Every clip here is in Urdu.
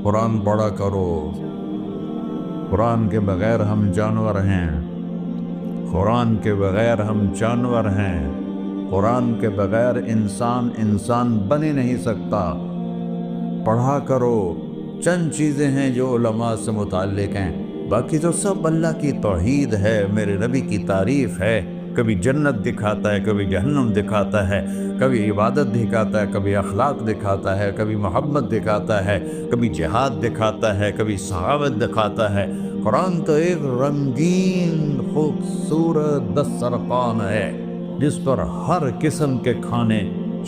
قرآن پڑھا کرو۔ قرآن کے بغیر ہم جانور ہیں، قرآن کے بغیر ہم جانور ہیں، قرآن کے بغیر انسان بن ہی نہیں سکتا۔ پڑھا کرو۔ چند چیزیں ہیں جو علماء سے متعلق ہیں، باقی تو سب اللہ کی توحید ہے، میرے نبی کی تعریف ہے۔ کبھی جنت دکھاتا ہے، کبھی جہنم دکھاتا ہے، کبھی عبادت دکھاتا ہے، کبھی اخلاق دکھاتا ہے، کبھی محبت دکھاتا ہے، کبھی جہاد دکھاتا ہے، کبھی صحابت دکھاتا ہے۔ قرآن تو ایک رنگین خوبصورت دسترخوان ہے جس پر ہر قسم کے کھانے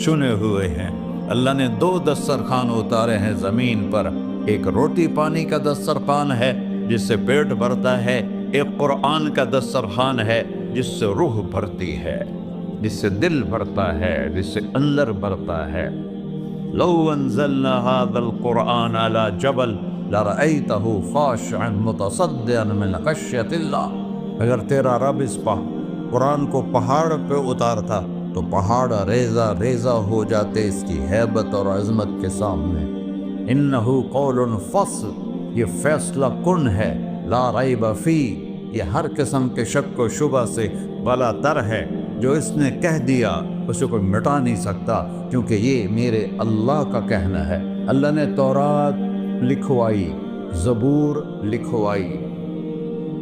چنے ہوئے ہیں۔ اللہ نے 2 دسترخوان اتارے ہیں زمین پر، ایک روٹی پانی کا دسترخوان ہے جس سے پیٹ بھرتا ہے، ایک قرآن کا دسترخوان ہے جس سے روح بھرتی ہے، جس سے دل بھرتا ہے، جس سے اندر بھرتا ہے۔ لو انزلنا هذا القرآن على جبل لرأيته خاشعا متصدعا من خشية الله۔ اگر تیرا رب اس قرآن کو پہاڑ پہ اتارتا تو پہاڑ ریزہ ریزہ ہو جاتے اس کی ہیبت اور عظمت کے سامنے۔ انہ قول فصل، یہ فیصلہ کن ہے، لا ریب فی، یہ ہر قسم کے شک و شبہ سے بلا تر ہے۔ جو اس نے کہہ دیا اسے کوئی مٹا نہیں سکتا، کیونکہ یہ میرے اللہ کا کہنا ہے۔ اللہ نے تورات لکھوائی، زبور لکھوائی،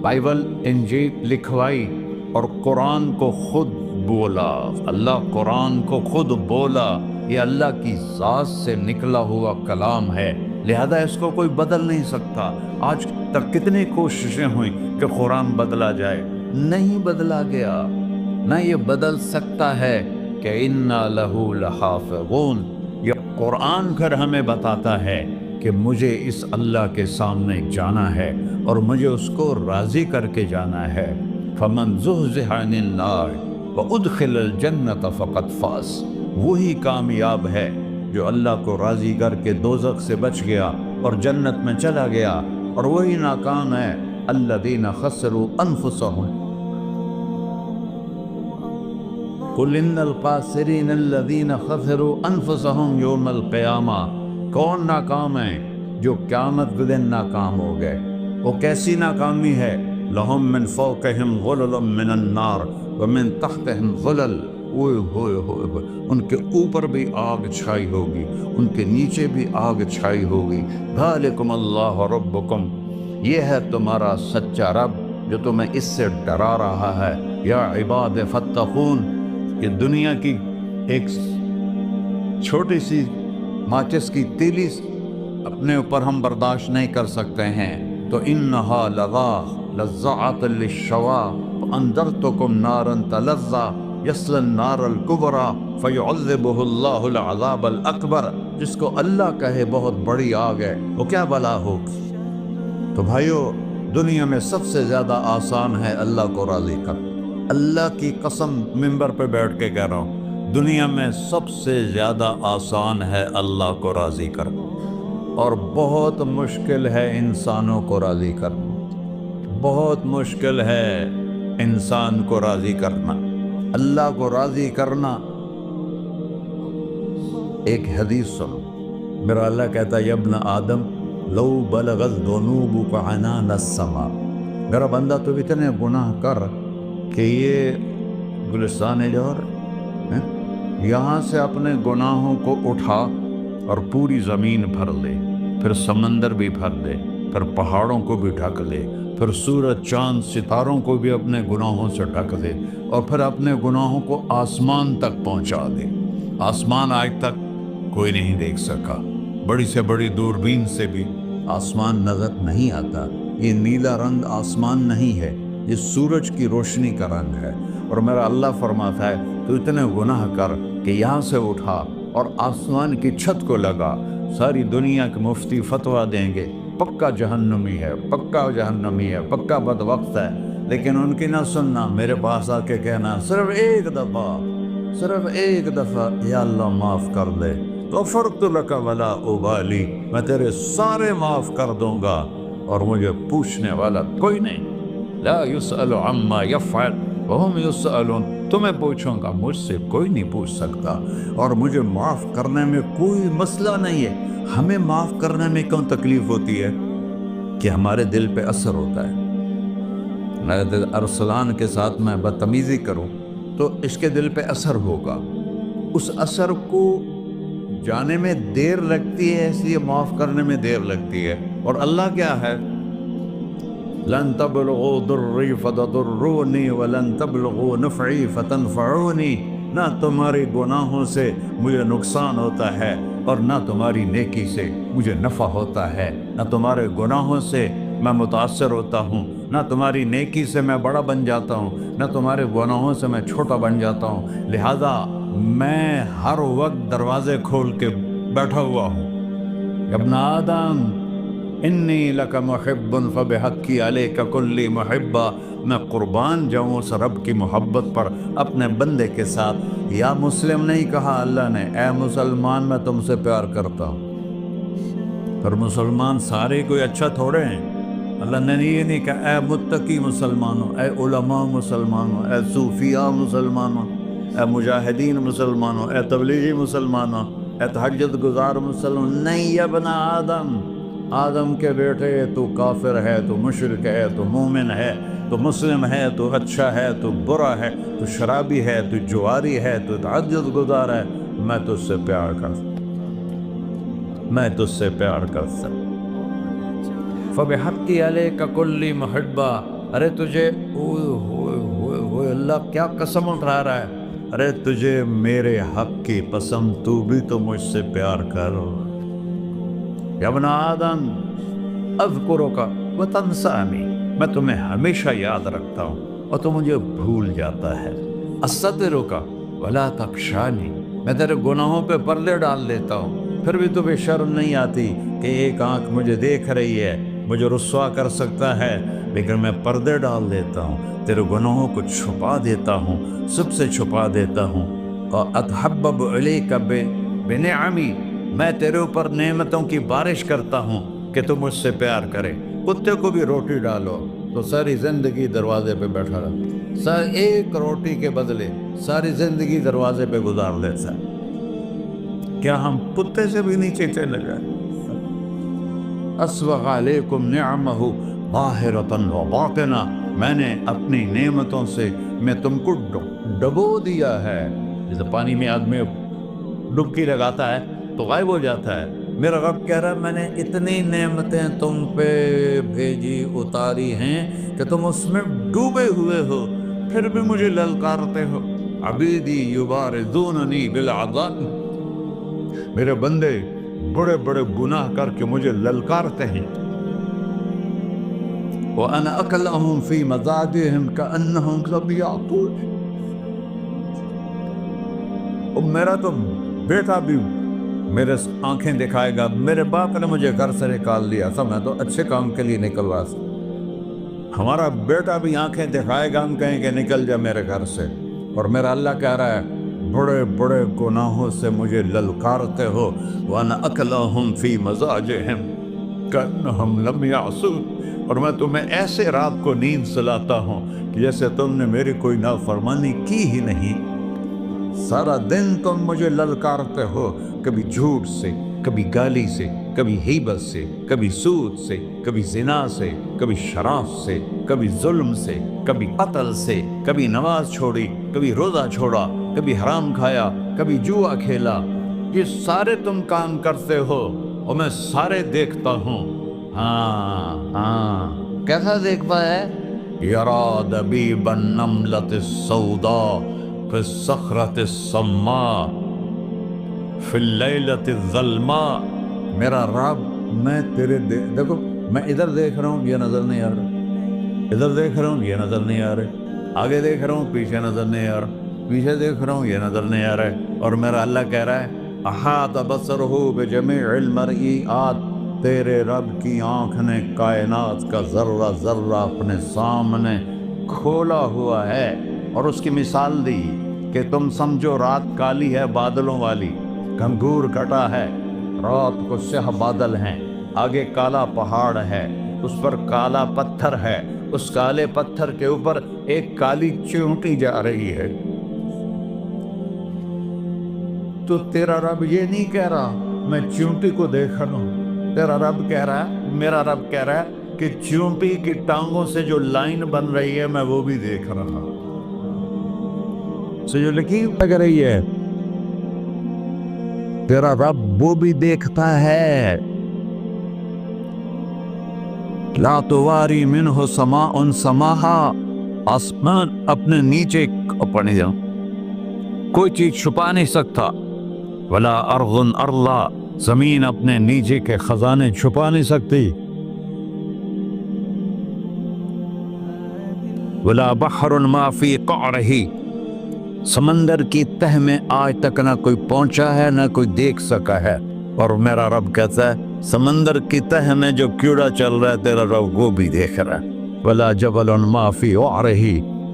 بائبل انجیل لکھوائی، اور قرآن کو خود بولا۔ اللہ قرآن کو خود بولا، یہ اللہ کی ذات سے نکلا ہوا کلام ہے، لہذا اس کو کوئی بدل نہیں سکتا۔ آج تک کتنی کوششیں ہوئیں کہ قرآن بدلا جائے، نہیں بدلا گیا، نہ یہ بدل سکتا ہے کہ اِنَّا لَهُ لَحَافِظُونَ۔ یہ قرآن پھر ہمیں بتاتا ہے کہ مجھے اس اللہ کے سامنے جانا ہے اور مجھے اس کو راضی کر کے جانا ہے۔ فَمَنْ زُحْزِحَ عَنِ النَّارِ وَأُدْخِلَ الْجَنَّةَ فَقَدْ فَازَ۔ وہی کامیاب ہے جو اللہ کو راضی کر کے دوزخ سے بچ گیا اور جنت میں چلا گیا، اور وہی ناکام ہے الَّذِينَ خَسِرُوا أَنفُسَهُمْ قُلْ إِنَّ الْخَاسِرِينَ الَّذِينَ خَسِرُوا أَنفُسَهُمْ يَوْمَ الْقِيَامَةِ۔ کون ناکام ہیں؟ جو قیامت کے دن ناکام ہو گئے۔ وہ کیسی ناکامی ہے؟ لَهُم مِّن فَوْقِهِمْ ظُلُلٌ مِّنَ النَّارِ وَمِن تَحْتِهِمْ ظُلَلٌ۔ ان کے اوپر بھی آگ چھائی ہوگی، ان کے نیچے بھی آگ چھائی ہوگی۔ ذَلِكُمُ اللَّهُ رَبُّكُمْ، یہ ہے تمہارا سچا رب جو تمہیں اس سے ڈرا رہا ہے۔ یا عباد فاتقون، کہ دنیا کی ایک چھوٹی سی ماچس کی تیلی اپنے اوپر ہم برداشت نہیں کر سکتے ہیں، تو انہا لظیٰ لذعۃ للشوا فانذرتکم نارا تلظیٰ یصلی النار الکبریٰ فیعذبہ اللہ العذاب الاکبر۔ جس کو اللہ کہے بہت بڑی آگ ہے، وہ کیا بلا ہوگی؟ تو بھائیو، دنیا میں سب سے زیادہ آسان ہے اللہ کو راضی کر۔ اللہ کی قسم منبر پہ بیٹھ کے کہہ رہا ہوں، دنیا میں سب سے زیادہ آسان ہے اللہ کو راضی کر، اور بہت مشکل ہے انسانوں کو راضی کرنا۔ بہت مشکل ہے انسان کو راضی کرنا، اللہ کو راضی کرنا۔ ایک حدیث سنو، میرا اللہ کہتا ہے یا ابن آدم لو بلغت ذنوبک عنان السماء، میرا بندہ تو اتنے گناہ کر کہ یہ گلستان جوہر یہاں سے اپنے گناہوں کو اٹھا اور پوری زمین بھر لے، پھر سمندر بھی بھر دے، پھر پہاڑوں کو بھی ڈھک لے، پھر سورج چاند ستاروں کو بھی اپنے گناہوں سے ڈھک دے، اور پھر اپنے گناہوں کو آسمان تک پہنچا دے۔ آسمان آج تک کوئی نہیں دیکھ سکا، بڑی سے بڑی دوربین سے بھی آسمان نظر نہیں آتا۔ یہ نیلا رنگ آسمان نہیں ہے، یہ سورج کی روشنی کا رنگ ہے۔ اور میرا اللہ فرماتا ہے تو اتنے گناہ کر کہ یہاں سے اٹھا اور آسمان کی چھت کو لگا، ساری دنیا کے مفتی فتویٰ دیں گے پکا جہنمی ہے، پکا جہنمی ہے، پکا بدبخت ہے، لیکن ان کی نہ سننا، میرے پاس آ کے کہنا صرف ایک دفعہ یا اللہ معاف کر دے، غفرت لک ولا ابالی، میں تیرے سارے معاف کر دوں گا اور مجھے پوچھنے والا کوئی نہیں۔ لا يسأل عما يفعل وهم يسألون، تمہیں پوچھوں گا، مجھ سے کوئی نہیں پوچھ سکتا، اور مجھے معاف کرنے میں کوئی مسئلہ نہیں ہے۔ ہمیں معاف کرنے میں کیوں تکلیف ہوتی ہے؟ کہ ہمارے دل پہ اثر ہوتا ہے۔ میرے دل ارسلان کے ساتھ میں بدتمیزی کروں تو اس کے دل پہ اثر ہوگا، اس اثر کو جانے میں دیر لگتی ہے، اس لیے معاف کرنے میں دیر لگتی ہے۔ اور اللہ کیا ہے؟ لن تبلغوا ضرری فتضرونی ولن تبلغوا نفعی فتنفعونی۔ نہ تمہاری گناہوں سے مجھے نقصان ہوتا ہے اور نہ تمہاری نیکی سے مجھے نفع ہوتا ہے۔ نہ تمہارے گناہوں سے میں متاثر ہوتا ہوں، نہ تمہاری نیکی سے میں بڑا بن جاتا ہوں، نہ تمہارے گناہوں سے میں چھوٹا بن جاتا ہوں۔ لہذا میں ہر وقت دروازے کھول کے بیٹھا ہوا ہوں۔ ابن آدم انی لک محب فبحقی علیک کلی محبہ۔ میں قربان جاؤں اس رب کی محبت پر اپنے بندے کے ساتھ۔ یا مسلم نہیں کہا اللہ نے، اے مسلمان میں تم سے پیار کرتا ہوں۔ پر مسلمان سارے کوئی اچھا تھوڑے ہیں۔ اللہ نے یہ نہیں کہا اے متقی مسلمانوں، اے علماء مسلمانوں، اے صوفیاء مسلمانوں، اے مجاہدین مسلمانوں، اے تبلیغی مسلمانوں، اے تہجد گزار مسلمان۔ نہیں یا ابن آدم، آدم کے بیٹے، تو کافر ہے، تو مشرک ہے، تو مومن ہے، تو مسلم ہے، تو اچھا ہے، تو برا ہے، تو شرابی ہے، تو جواری ہے، تو تہجد گزار ہے، میں تجھ سے پیار کرتا ہوں، میں تجھ سے پیار کرتا ہوں۔ فبحقی علیک کلی محبہ۔ ارے تجھے اوئے اللہ کیا قسم اٹھا رہا ہے، ارے تجھے میرے حق کی قسم، تو بھی تو مجھ سے پیار کرو۔ یا ابن آدم اذکرک وتنسانی، میں تمہیں ہمیشہ یاد رکھتا ہوں اور تو مجھے بھول جاتا ہے۔ استترک ولا تخشانی، میں تیرے گناہوں پہ پردے ڈال دیتا ہوں، پھر بھی تمہیں شرم نہیں آتی کہ ایک آنکھ مجھے دیکھ رہی ہے، مجھے رسوا کر سکتا ہے، لیکن میں پردے ڈال دیتا ہوں، تیرے گناہوں کو چھپا دیتا ہوں، سب سے چھپا دیتا ہوں۔ اور اتحبب الیک بنعمی، میں تیرے اوپر نعمتوں کی بارش کرتا ہوں کہ تم مجھ سے پیار کرے۔ کتے کو بھی روٹی ڈالو تو ساری زندگی دروازے پہ بیٹھا رہتا، ایک روٹی کے بدلے ساری زندگی دروازے پہ گزار دیتا ہے۔ کیا ہم کتے سے بھی نیچے چلے گئے؟ اسبغ علیکم نعمہ ظاہرۃ و باطنہ، میں نے اپنی نعمتوں سے میں تم کو ڈبو دیا ہے۔ جیسے پانی میں آدمی ڈبکی لگاتا ہے تو غائب ہو جاتا ہے، میرا رب کہہ رہا ہے میں نے اتنی نعمتیں تم پہ بھیجی، اتاری ہیں کہ تم اس میں ڈوبے ہوئے ہو، پھر بھی مجھے للکارتے ہو۔ عبیدی یبارزوننی بالعذاب، میرے بندے بڑے بڑے گناہ کر کے مجھے للکارتے ہیں۔ وَأَنَا أَكْلَهُمْ فِي مَزَاجِهِمْ كَأَنَّهُمْ لَمْ يَعْطُونِ، اور میرا تو بیٹا بھی میرے آنکھیں دکھائے گا، میرے باپ نے مجھے گھر سے نکال دیا تھا، میں تو اچھے کام کے لیے نکل رہا تھا، ہمارا بیٹا بھی آنکھیں دکھائے گا، ہم کہیں کہ نکل جا میرے گھر سے۔ اور میرا اللہ کہہ رہا ہے بڑے بڑے گناہوں سے مجھے للکارتے ہو۔ وَأَنَا أَكْلَهُمْ فِي مَزَاجِهِمْ كَأَنَّهُمْ لَمْ يَعْصُونِ، اور میں تمہیں ایسے رات کو نیند سلاتا ہوں کہ جیسے تم نے میری کوئی نافرمانی کی ہی نہیں۔ سارا دن تم مجھے للکارتے ہو، کبھی جھوٹ سے، کبھی گالی سے، کبھی غیبت سے، کبھی سود سے، کبھی زنا سے، کبھی شراب سے، کبھی ظلم سے، کبھی قتل سے، کبھی نماز چھوڑی، کبھی روزہ چھوڑا، کبھی حرام کھایا، کبھی جوا کھیلا۔ یہ سارے تم کام کرتے ہو اور میں سارے دیکھتا ہوں۔ ہاں کیسا دیکھتا ہے؟ یرا دبیب النملۃ السوداء فی الصخرۃ الصماء فی اللیلۃ الظلماء۔ میرا رب میں تیرے دیکھو، میں ادھر دیکھ رہا ہوں یہ نظر نہیں آ رہا، ادھر دیکھ رہا ہوں یہ نظر نہیں آ رہے، آگے دیکھ رہا ہوں پیچھے نظر نہیں آ رہا، پیچھے دیکھ رہا ہوں یہ نظر نہیں آ رہا ہے۔ اور میرا اللہ کہہ رہا ہے احاط بصرہ بجمیع المرئیات، تیرے رب کی آنکھ نے کائنات کا ذرہ ذرہ اپنے سامنے کھولا ہوا ہے۔ اور اس کی مثال دی کہ تم سمجھو رات کالی ہے بادلوں والی، گھنگور کٹا ہے، رات کو سیاہ بادل ہیں، آگے کالا پہاڑ ہے، اس پر کالا پتھر ہے، اس کالے پتھر کے اوپر ایک کالی چیونٹی جا رہی ہے، تو تیرا رب یہ نہیں کہہ رہا میں چیونٹی کو دیکھ رہا ہوں، تیرا رب کہہ رہا ہے، میرا رب کہہ رہا ہے کہ چیونٹی کی ٹانگوں سے جو لائن بن رہی ہے میں وہ بھی دیکھ رہا ہوں، جو لکیر لگ رہی ہے تیرا رب وہ بھی دیکھتا ہے۔ لا تواری منہ سماء سماہا، آسمان اپنے نیچے پڑھنے جاؤ کوئی چیز چھپا نہیں سکتا، ولا ارض ارضا، زمین اپنے نیچے کے خزانے چھپا نہیں سکتی، ولا بحر ما فی قعرہ، سمندر کی تہ میں آج تک نہ کوئی پہنچا ہے نہ کوئی دیکھ سکا ہے، اور میرا رب کہتا ہے سمندر کی تہ میں جو کیڑا چل رہا ہے تیرا رب وہ بھی دیکھ رہا ہے، ولا جبل ما فی وعرہ،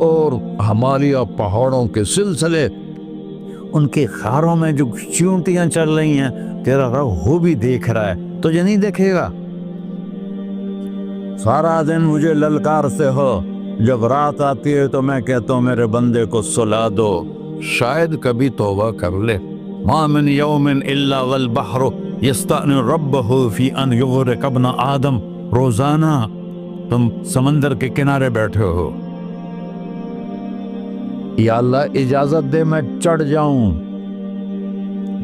اور ہمالیہ پہاڑوں کے سلسلے ان کے خاروں میں جو چیونٹیاں چل رہی ہیں تیرا رب وہ بھی دیکھ رہا ہے، تجھے نہیں دیکھے گا؟ سارا دن مجھے للکارتے ہو، جب رات آتی ہے تو میں کہتا ہوں میرے بندے کو سلا دو، شاید کبھی توبہ کر لے۔ ما من یوم الا والبحر یستأنی ربہ فی ان یغرق ابن آدم، روزانہ تم سمندر کے کنارے بیٹھے ہو، یا اللہ اجازت دے میں چڑھ جاؤں،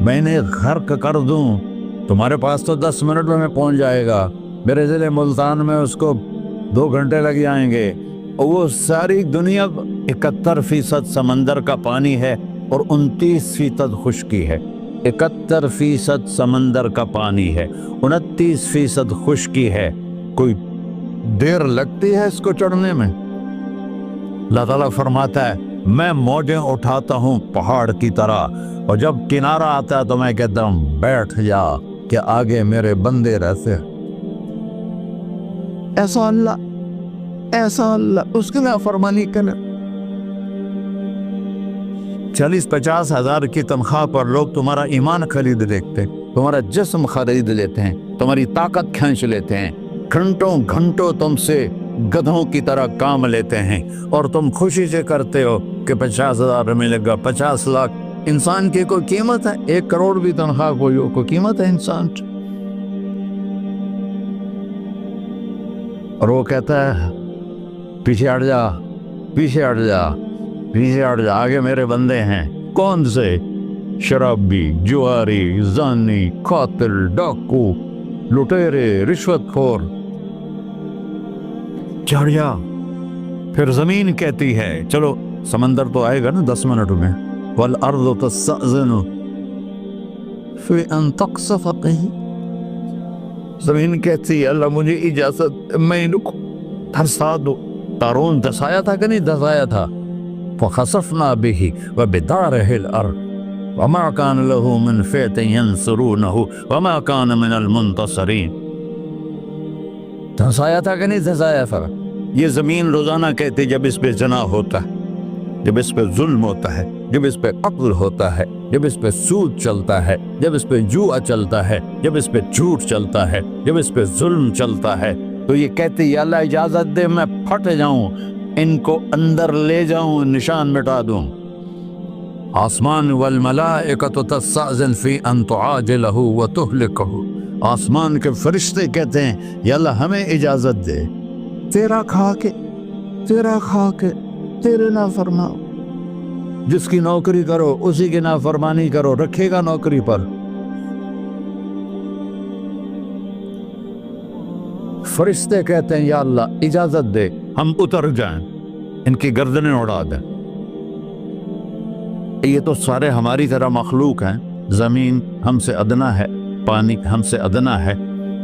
میں نے غرق کر دوں، تمہارے پاس تو 10 منٹ میں پہنچ جائے گا، میرے ضلع ملتان میں اس کو 2 گھنٹے لگ جائیں گے، اور وہ ساری دنیا 71% سمندر کا پانی ہے اور 29% خشکی ہے، 71% سمندر کا پانی ہے، 29% خشکی ہے، کوئی دیر لگتی ہے اس کو چڑھنے میں؟ اللہ تعالیٰ فرماتا ہے میں موجیں اٹھاتا ہوں پہاڑ کی طرح، اور جب کنارہ آتا ہے تو میں کہتا ہوں بیٹھ جا کہ آگے میرے بندے رہتے ہیں۔ ایسا اللہ اس کی نافرمانی کرے۔ 40-50 ہزار کی تنخواہ پر لوگ تمہارا ایمان خرید لیتے ہیں، تمہارا جسم خرید لیتے ہیں، تمہاری طاقت کھینچ لیتے ہیں، گھنٹوں تم سے گدھوں کی طرح کام لیتے ہیں، اور تم خوشی سے کرتے ہو کہ 50,000 ملے گا، 50 لاکھ۔ انسان کی کوئی قیمت ہے؟ 1 کروڑ بھی تنخواہ کوئی قیمت ہے انسان؟ اور وہ کہتا ہے پیچھے ہٹ جا، پیچھے ہٹ جا، پیچھے ہٹ جا، آگے میرے بندے ہیں۔ کون سے؟ شرابی، جواری، زانی، قاتل، ڈاکو، لٹیرے، رشوت خور، چڑھ جا۔ پھر زمین کہتی ہے چلو سمندر تو آئے گا نا 10 منٹ میں، والارض تستأذن فی ان تقصف قیہ، زمین کہتی ہے اللہ مجھے اجازت، میں ان کو دھسا دو۔ قارون دھسایا تھا کہ نہیں دھسایا تھا؟ فخسفنا به وبداره الارض وما كان له من فئة ينصرونه وما كان من المنتصرين، دھسایا تھا کہ نہیں دھسایا تھا؟ یہ زمین روزانہ کہتی جب اس پہ زنا ہوتا ہے، جب اس پہ ظلم ہوتا ہے، جب اس پہ قتل ہوتا ہے، جب اس پہ سود چلتا ہے، جب اس پہ جوا چلتا ہے، جب اس پہ جھوٹ چلتا ہے، جب اس پہ ظلم چلتا ہے، تو یہ کہتے یا اللہ اجازت دے میں پھٹ جاؤں، ان کو اندر لے جاؤں، نشان مٹا دوں۔ آسمان والملائکۃ تستأذن فی ان تعاجلہ وتہلکہ، آسمان کے فرشتے کہتے ہیں یا اللہ ہمیں اجازت دے، تیرا کھا کے تیرے نافرماں، جس کی نوکری کرو اسی کی نافرمانی کرو، رکھے گا نوکری پر؟ فرشتے کہتے ہیں یا اللہ اجازت دے ہم اتر جائیں، ان کی گردنیں اڑا دیں۔ یہ تو سارے ہماری طرح مخلوق ہیں، زمین ہم سے ادنا ہے، پانی ہم سے ادنا ہے،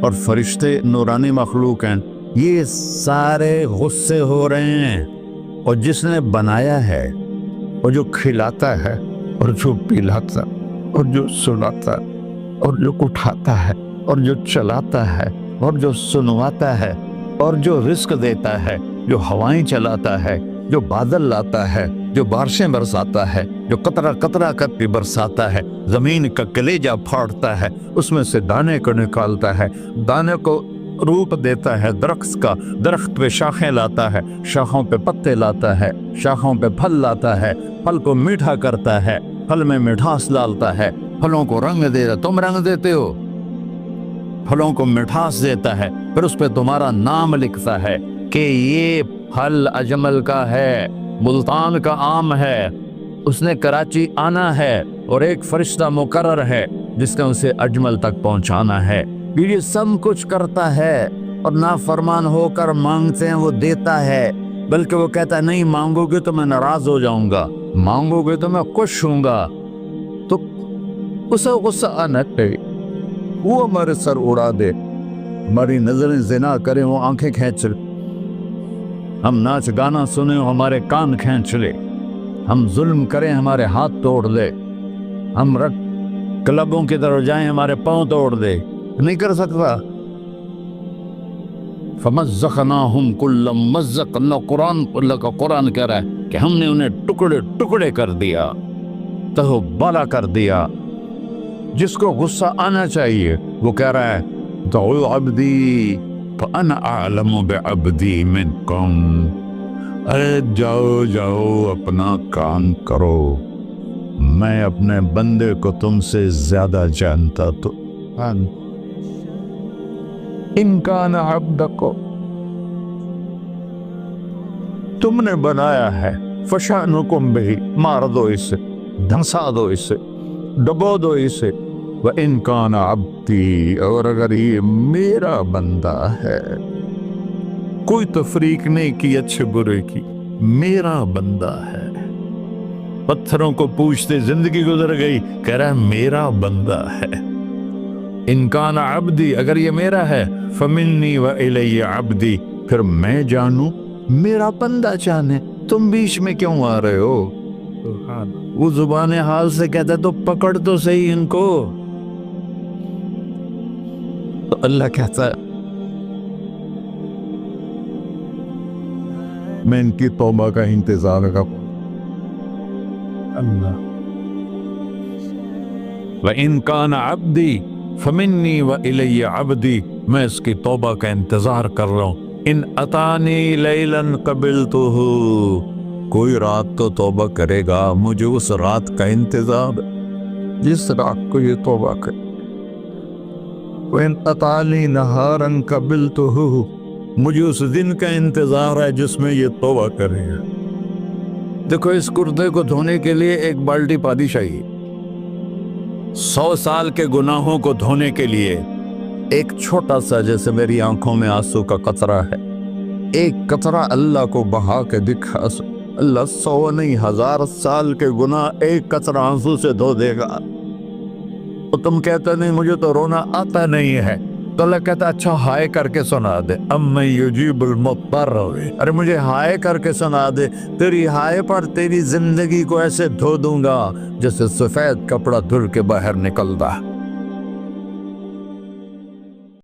اور فرشتے نورانی مخلوق ہیں، یہ سارے غصے ہو رہے ہیں، اور جس نے بنایا ہے اور جو کھلاتا ہے اور جو پلاتا اور جو سلاتا اور جو اٹھاتا ہے اور جو چلاتا ہے اور جو سنواتا ہے اور جو رزق دیتا ہے، جو ہوائیں چلاتا ہے، جو بادل لاتا ہے، جو بارشیں برساتا ہے، جو قطرہ قطرہ کر کے برساتا ہے، زمین کا کلیجہ پھاڑتا ہے، اس میں سے دانے کو نکالتا ہے، دانے کو روپ دیتا ہے درخت کا، درخت پہ شاخیں لاتا ہے، شاخوں پہ پتے لاتا ہے، شاخوں پہ پھل لاتا ہے، پھل کو میٹھا کرتا ہے، پھل میں مٹھاس ڈالتا ہے، پھلوں کو رنگ دے، تم رنگ دیتے ہو، پھلوں کو مٹھاس دیتا ہے، پھر اس پہ تمہارا نام لکھتا ہے کہ یہ پھل اجمل کا ہے، ملتان کا آم ہے، اس نے کراچی آنا ہے اور ایک فرشتہ مقرر ہے جس نے اسے اجمل تک پہنچانا ہے۔ یہ سب کچھ کرتا ہے اور نافرمان ہو کر مانگتے ہیں وہ دیتا ہے، بلکہ وہ کہتا ہے نہیں مانگو گے تو میں ناراض ہو جاؤں گا، مانگو گے تو میں خوش ہوں گا۔ تو اسے غصہ آنا چاہیے، وہ ہمارے سر اڑا دے، ہماری نظریں زنا کریں وہ آنکھیں کھینچ لے، ہم ناچ گانا سنیں ہمارے کان کھینچ لے، ہم ظلم کریں ہمارے ہاتھ توڑ دے، ہم کلبوں کی طرف جائیں ہمارے پاؤں توڑ دے، نہیں کر سکتا۔ فَمَزَّقْنَاهُمْ كُلَّ مُمَزَّقٍ، اللہ کا قرآن کہہ رہا ہے کہ ہم نے انہیں ٹکڑے ٹکڑے کر دیا، تہو بالا کر دیا۔ جس کو غصہ آنا چاہیے وہ کہہ رہا ہے دعوا عبدی فانا اعلم بعبدی منکم، ارے جاؤ جاؤ اپنا کام کرو، میں اپنے بندے کو تم سے زیادہ جانتا تو ان کان عبدکو، تم نے بنایا ہے، فشانکم بہی، مار دو اسے، دھنسا دو اسے، ڈبو دو اسے، وَإِن كَانَ عَبْدِي، اور اگر یہ میرا بندہ ہے، کوئی تفریق نہیں کی اچھے برے کی، میرا بندہ ہے۔ پتھروں کو پوچھتے زندگی گزر گئی، کہہ رہا ہے میرا بندہ ہے۔ إِن كَانَ عَبْدِي، اگر یہ میرا ہے، فَمِنِّي وَإِلَيَّ عَبْدِي، پھر میں جانوں میرا بندہ جانے، تم بیچ میں کیوں آ رہے ہو؟ وہ زبان حال سے کہتا ہے تو پکڑ تو صحیح ان کو۔ تو اللہ کہتا ہے میں ان کی توبہ کا انتظار کروں۔ اللہ وَإِن كَانَ عَبْدِي فَمِنِّي وَإِلَيَّ عَبْدِي، میں اس کی توبہ کا انتظار کر رہا ہوں۔ ان اتانی لیلاً قبلتہ، کوئی رات تو توبہ کرے گا، مجھے اس رات کا انتظار جس رات کو یہ توبہ کرے۔ وَإِنْ أَطَانِي نَهَارًا قَبِلْتُهُ، مجھے اس دن کا انتظار ہے جس میں یہ توبہ کرے گا۔ دیکھو اس کردے کو دھونے کے لیے ایک بالٹی پانی چاہیے، 100 سال کے گناہوں کو دھونے کے لیے ایک چھوٹا سا جیسے میری آنکھوں میں آنسو کا قطرہ ہے، ایک قطرہ اللہ کو بہا کے دکھا، اللہ 100 نہیں 1000 سال کے گناہ ایک قطرہ آنسو سے دھو دے گا۔ تو تم کہتے نہیں مجھے تو رونا آتا نہیں ہے، تو اللہ کہتا اچھا ہائے کر کے سنا دے، اَمَّن یُجِیبُ الْمُضْطَرَّ، ارے مجھے ہائے کر کے سنا دے، تیری ہائے پر تیری زندگی کو ایسے دھو دوں گا جیسے سفید کپڑا دھل کے باہر نکلتا۔